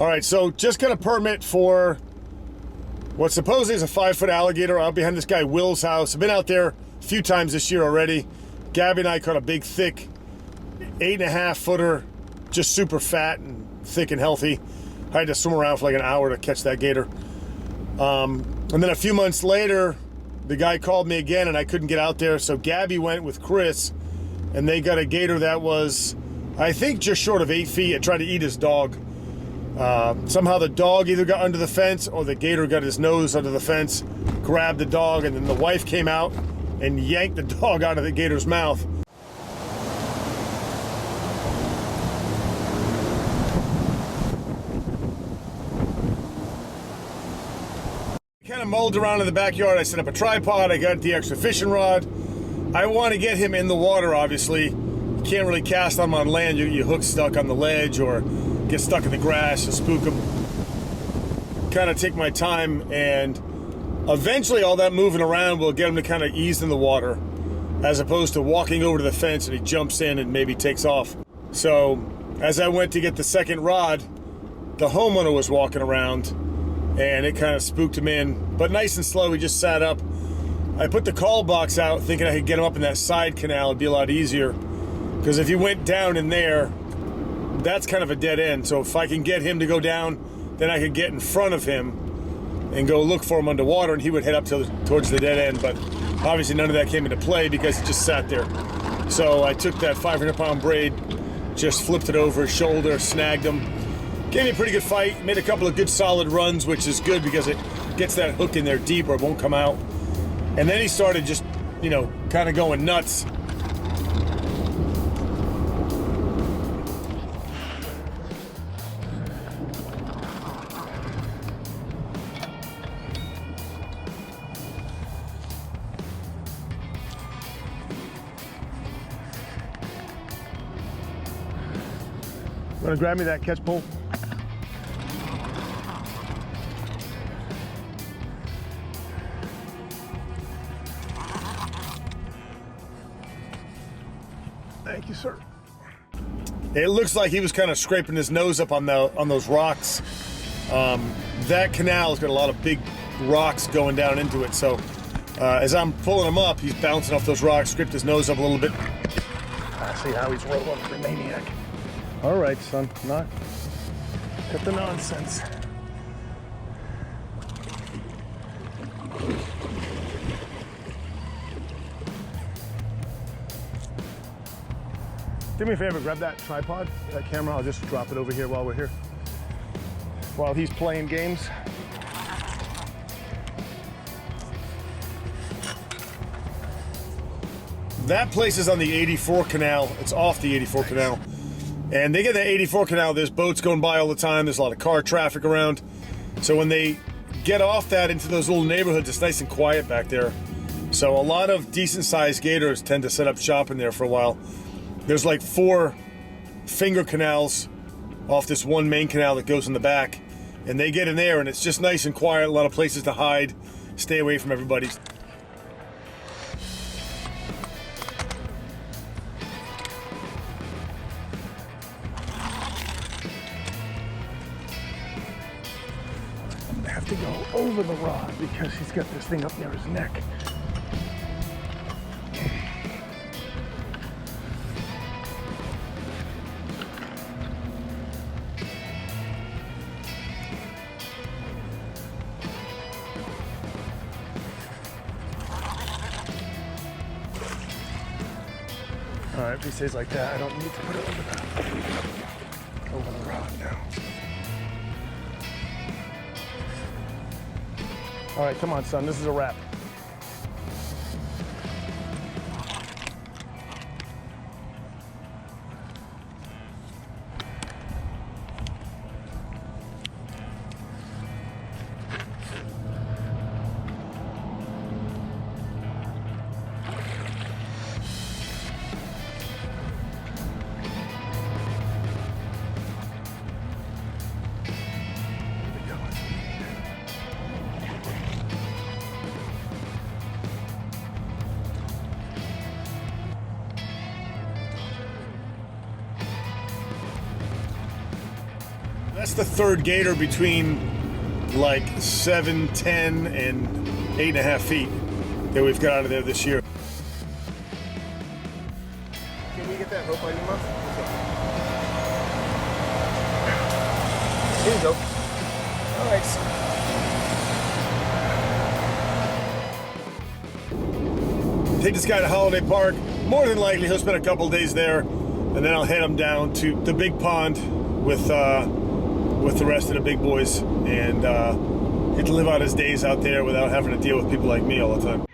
All right, so just got a permit for what supposedly is a 5-foot alligator out behind this guy Will's house. I've been out there a few times this year already. Gabby and I caught a big, thick 8.5 footer, just super fat and thick and healthy. I had to swim around for like an hour to catch that gator. And then a few months later, the guy called me again and I couldn't get out there. So Gabby went with Chris and they got a gator that was, I think, just short of 8 feet. It tried to eat his dog. Somehow the dog either got under the fence or the gator got his nose under the fence, grabbed the dog, and then the wife came out and yanked the dog out of the gator's mouth. Kind of mulled around in the backyard. I set up a tripod. I got the extra fishing rod. I want to get him in the water, obviously. You can't really cast him on land. You hook stuck on the ledge or get stuck in the grass and spook him. Kind of take my time, and eventually all that moving around will get him to kind of ease in the water, as opposed to walking over to the fence and he jumps in and maybe takes off. So as I went to get the second rod, the homeowner was walking around and it kind of spooked him in, but nice and slow. He just sat up. I put the call box out thinking I could get him up in that side canal. It'd be a lot easier, because if he went down in there, that's kind of a dead end. So if I can get him to go down, then I could get in front of him and go look for him underwater, and he would head up towards the dead end. But obviously none of that came into play because he just sat there. So I took that 500-pound braid, just flipped it over his shoulder, snagged him. Gave me a pretty good fight, made a couple of good solid runs, which is good because it gets that hook in there deep or it won't come out. And then he started just, kind of going nuts. Want to grab me that catch pole? Thank you, sir. It looks like he was kind of scraping his nose up on those rocks. That canal has got a lot of big rocks going down into it. So as I'm pulling him up, he's bouncing off those rocks, scraped his nose up a little bit. I see how he's rolling like a maniac. All right, son, cut the nonsense. Do me a favor, grab that tripod, that camera. I'll just drop it over here while we're here, while he's playing games. That place is on the 84 canal. It's off the 84 canal. And they get the 84 canal, there's boats going by all the time. There's a lot of car traffic around. So when they get off that into those little neighborhoods, it's nice and quiet back there. So a lot of decent sized gators tend to set up shop in there for a while. There's like 4 finger canals off this one main canal that goes in the back. And they get in there and it's just nice and quiet, a lot of places to hide, stay away from everybody. I have to go over the rod because he's got this thing up near his neck. All right, if he stays like that, I don't need to put it over the rod now. All right, come on, son, this is a wrap. that's the third gator between like 7, 10, and 8.5 feet that we've got out of there this year. Can you get that rope on your mouth? Here you go. All right. Take this guy to Holiday Park. More than likely, he'll spend a couple days there, and then I'll head him down to the big pond with the rest of the big boys, and get to live out his days out there without having to deal with people like me all the time.